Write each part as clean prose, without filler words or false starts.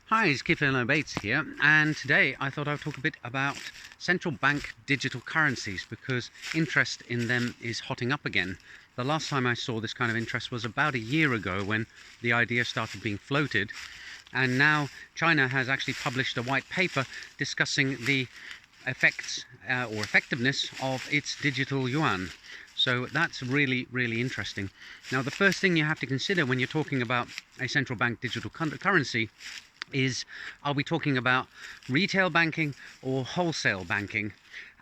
Hi, it's Keith Bates here, and today I thought I'd talk a bit about central bank digital currencies because interest in them is hotting up again. The last time I saw this kind of interest was about a year ago when the idea started being floated, and now China has actually published a white paper discussing the effects or effectiveness of its digital yuan. So that's really, really interesting. Now, the first thing you have to consider when you're talking about a central bank digital currency is, are we talking about retail banking or wholesale banking?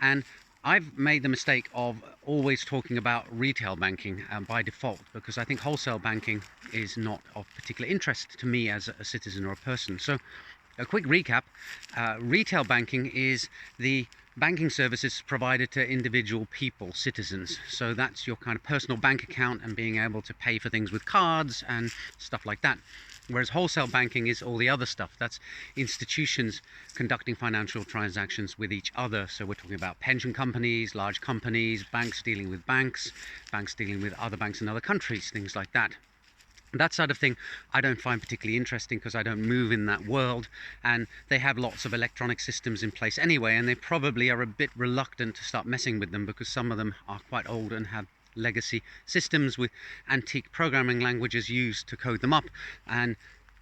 And I've made the mistake of always talking about retail banking by default, because I think wholesale banking is not of particular interest to me as a citizen or a person. So a quick recap: retail banking is the banking services provided to individual people, citizens. So that's your kind of personal bank account and being able to pay for things with cards and stuff like that. Whereas wholesale banking is all the other stuff. That's institutions conducting financial transactions with each other. So we're talking about pension companies, large companies, banks dealing with banks, banks dealing with other banks in other countries, things like that. That sort of thing I don't find particularly interesting because I don't move in that world, and they have lots of electronic systems in place anyway, and they probably are a bit reluctant to start messing with them because some of them are quite old and have legacy systems with antique programming languages used to code them up, and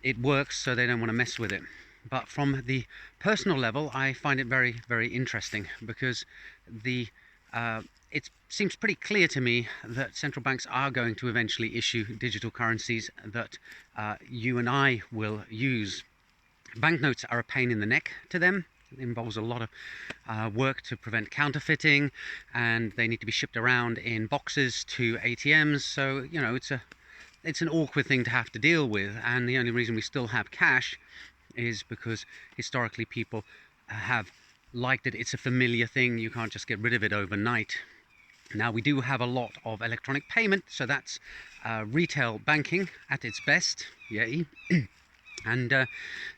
it works, so they don't want to mess with it. But from the personal level, I find it very, very interesting because it seems pretty clear to me that central banks are going to eventually issue digital currencies that you and I will use. Banknotes are a pain in the neck to them. It involves a lot of work to prevent counterfeiting, and they need to be shipped around in boxes to ATMs. So, you know, it's an awkward thing to have to deal with. And the only reason we still have cash is because historically people have liked it. It's a familiar thing. You can't just get rid of it overnight. Now, we do have a lot of electronic payment, so that's retail banking at its best. Yay. And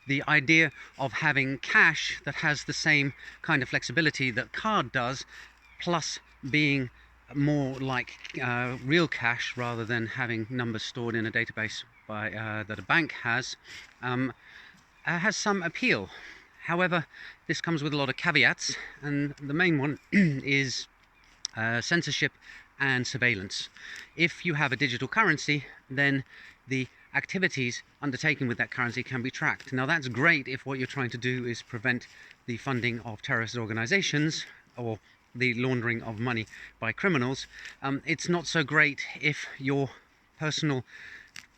the idea of having cash that has the same kind of flexibility that card does, plus being more like real cash rather than having numbers stored in a database that a bank has some appeal. However, this comes with a lot of caveats, and the main one is censorship and surveillance. If you have a digital currency, then the activities undertaken with that currency can be tracked. Now, that's great if what you're trying to do is prevent the funding of terrorist organizations or the laundering of money by criminals. It's not so great if your personal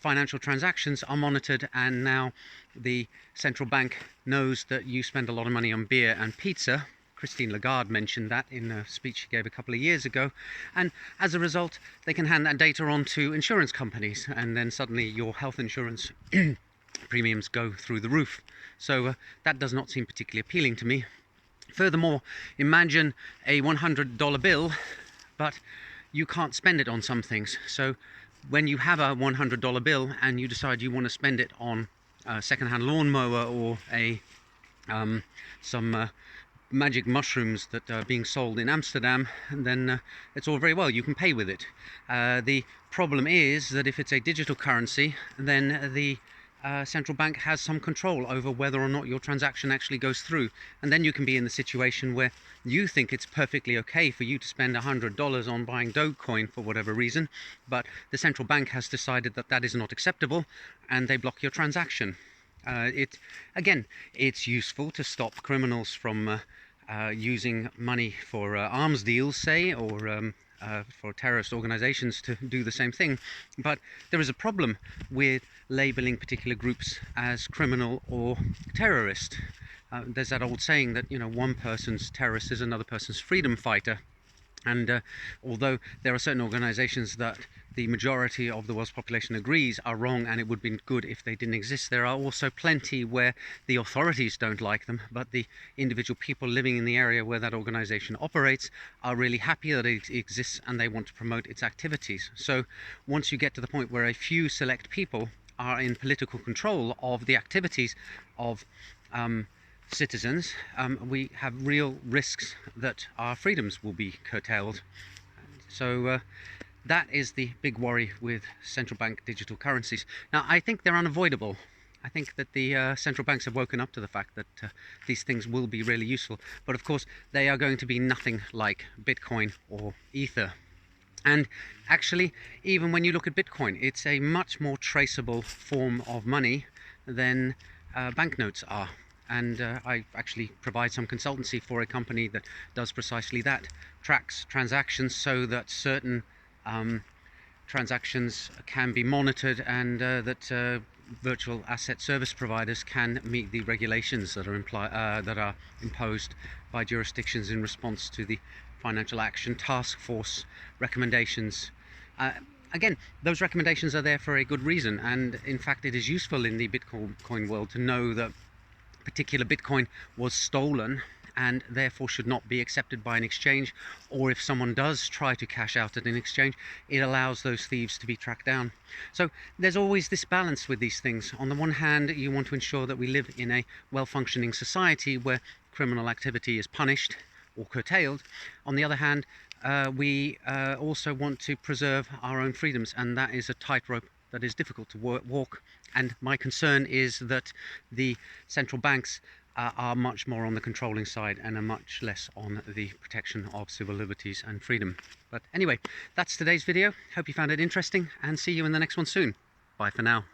financial transactions are monitored and now the central bank knows that you spend a lot of money on beer and pizza. Christine Lagarde mentioned that in a speech she gave a couple of years ago, and as a result they can hand that data on to insurance companies, and then suddenly your health insurance premiums go through the roof. So that does not seem particularly appealing to me. Furthermore, imagine a $100 bill, but you can't spend it on some things. So when you have a $100 bill and you decide you want to spend it on a second-hand lawnmower or some magic mushrooms that are being sold in Amsterdam, then it's all very well, you can pay with it. The problem is that if it's a digital currency, then the central bank has some control over whether or not your transaction actually goes through, and then you can be in the situation where you think it's perfectly okay for you to spend $100 on buying Dogecoin for whatever reason, but the central bank has decided that that is not acceptable and they block your transaction. It's useful to stop criminals from using money for arms deals, say, or for terrorist organizations to do the same thing. But there is a problem with labeling particular groups as criminal or terrorist. There's that old saying that, you know, one person's terrorist is another person's freedom fighter. And although there are certain organizations that the majority of the world's population agrees are wrong and it would be good if they didn't exist, there are also plenty where the authorities don't like them, but the individual people living in the area where that organization operates are really happy that it exists and they want to promote its activities. So once you get to the point where a few select people are in political control of the activities of citizens, we have real risks that our freedoms will be curtailed. So that is the big worry with central bank digital currencies. Now, I think they're unavoidable. I think that the central banks have woken up to the fact that these things will be really useful. But of course, they are going to be nothing like Bitcoin or Ether. And actually, even when you look at Bitcoin, it's a much more traceable form of money than banknotes are. And I actually provide some consultancy for a company that does precisely that, tracks transactions so that certain transactions can be monitored, and that virtual asset service providers can meet the regulations that are imposed by jurisdictions in response to the Financial Action Task Force recommendations. Again, those recommendations are there for a good reason, and in fact it is useful in the Bitcoin world to know that particular Bitcoin was stolen and therefore should not be accepted by an exchange, or if someone does try to cash out at an exchange, it allows those thieves to be tracked down. So there's always this balance with these things. On the one hand, you want to ensure that we live in a well-functioning society where criminal activity is punished or curtailed. On the other hand, we also want to preserve our own freedoms, and that is a tightrope that is difficult to walk. And my concern is that the central banks are much more on the controlling side and are much less on the protection of civil liberties and freedom. But anyway, that's today's video. Hope you found it interesting, and see you in the next one soon. Bye for now.